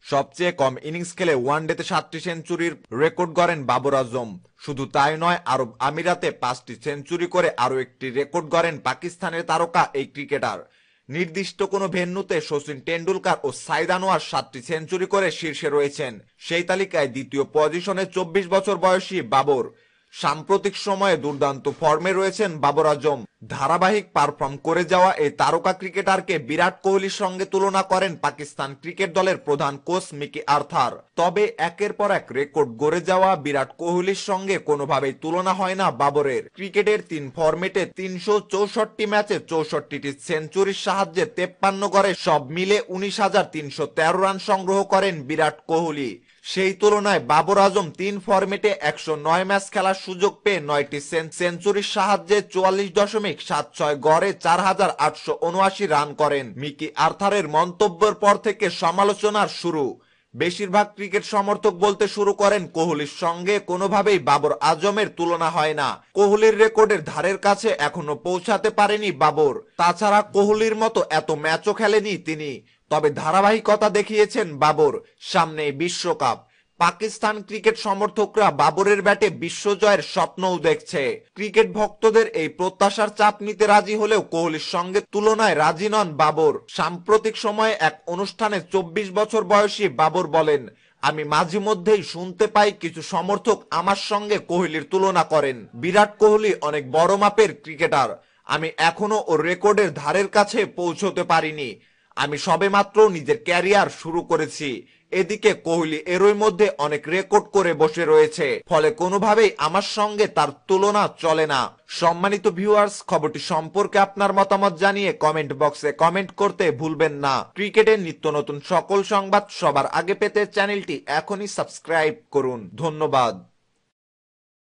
সবচেয়ে কম ইনিংস খেলে ওয়ানডেতে 7টি সেঞ্চুরির রেকর্ড গড়েন বাবর আজম। শুধু তাই নয়, আরব আমিরাতে 5টি সেঞ্চুরি করে আরও একটি রেকর্ড গড়েন পাকিস্তানের তারকা এই ক্রিকেটার। নির্দিষ্ট কোনো ভেন্যুতে সচিন টেন্ডুলকার ও সাইদ আনোয়ার 7টি সেঞ্চুরি করে শীর্ষে রয়েছেন। সেই তালিকায় দ্বিতীয় পজিশনে 24 বছর বয়সী বাবর। সাম্প্রতিক সময়ে দুর্দান্ত ফর্মে রয়েছেন বাবর আজম। ধারাবাহিক পারফর্ম করে যাওয়া এই তারকা ক্রিকেটারকে বিরাট কোহলির সঙ্গে তুলনা করেন পাকিস্তান ক্রিকেট দলের প্রধান কোচ মিকি আর্থার। তবে একের পর এক রেকর্ড গড়ে যাওয়া বিরাট কোহলির সঙ্গে কোনোভাবেই তুলনা হয় না বাবরের। ক্রিকেটের 3 ফরম্যাটে 364 ম্যাচে 64টি সেঞ্চুরির সাহায্যে 53 গড়ে সব মিলে 19,313 রান সংগ্রহ করেন বিরাট কোহলি। সেই তুলনায় বাবর আজম 3 ফরম্যাটে 109 ম্যাচ খেলার সুযোগ পেয়ে 9টি সেঞ্চুরির সাহায্যে 44.76 গড়ে 4,879 রান করেন। মিকি আর্থারের মন্তব্যের পর থেকে সমালোচনার শুরু। বেশিরভাগ ক্রিকেট সমর্থক বলতে শুরু করেন কোহলির সঙ্গে কোনোভাবেই বাবর আজমের তুলনা হয় না। কোহলির রেকর্ডের ধারের কাছে এখনো পৌঁছাতে পারেনি বাবর। তাছাড়া কোহলির মতো এত ম্যাচও খেলেনি তিনি। তবে ধারাবাহিকতা দেখিয়েছেন বাবর। সামনে বিশ্বকাপ। পাকিস্তান ক্রিকেট সমর্থকরা বাবরের ব্যাটে বিশ্বজয়ের স্বপ্নও দেখছে। ক্রিকেট ভক্তদের এই প্রত্যাশার চাপ নিতে রাজি হলেও কোহলির সঙ্গে তুলনায় রাজি নন বাবর। সাম্প্রতিক সময়ে এক অনুষ্ঠানে 24 বছর বয়সী বাবর বলেন, আমি মাঝে মধ্যেই শুনতে পাই কিছু সমর্থক আমার সঙ্গে কোহলির তুলনা করেন। বিরাট কোহলি অনেক বড় মাপের ক্রিকেটার। আমি এখনো ওর রেকর্ডের ধারের কাছে পৌঁছতে পারিনি। আমি সবেমাত্র নিজের ক্যারিয়ার শুরু করেছি। এদিকে কোহলি এরই মধ্যে অনেক রেকর্ড করে বসে রয়েছে, ফলে কোনোভাবেই আমার সঙ্গে তার তুলনা চলে না। সম্মানিত ভিউয়ার্স, খবরটি সম্পর্কে আপনার মতামত জানিয়ে কমেন্ট বক্সে কমেন্ট করতে ভুলবেন না। ক্রিকেটের নিত্য নতুন সকল সংবাদ সবার আগে পেতে চ্যানেলটি এখনই সাবস্ক্রাইব করুন। ধন্যবাদ।